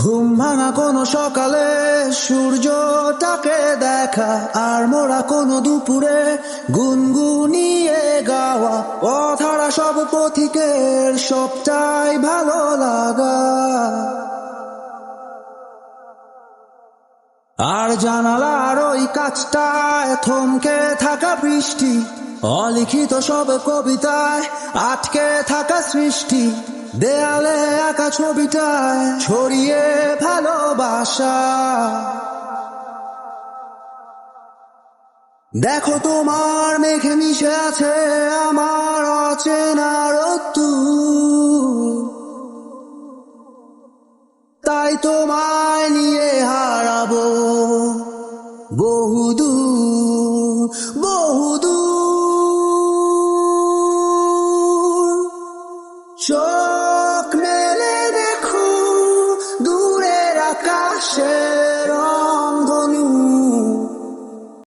ঘুম ভাঙা কোনো সকালে সূর্যটাকে দেখা, আর মোরা কোনো দুপুরে গুনগুনিয়ে গাওয়া কথারা, সব পথিকের সবটাই ভালো লাগা। আর জানালার ওই কাছটায় থমকে থাকা বৃষ্টি, অলিখিত সব কবিতায় আটকে থাকা সৃষ্টি, দেয়ালে আঁকা ছবিটায় ছড়িয়ে ভালোবাসা। দেখো তোমার মেঘে মিশে আছে আমার অচেনা রোদ্দুর, তাই তোমায় নিয়ে হারাবো বহুদূর বহুদূর। চোখ মেলে দেখো দূরের আকাশে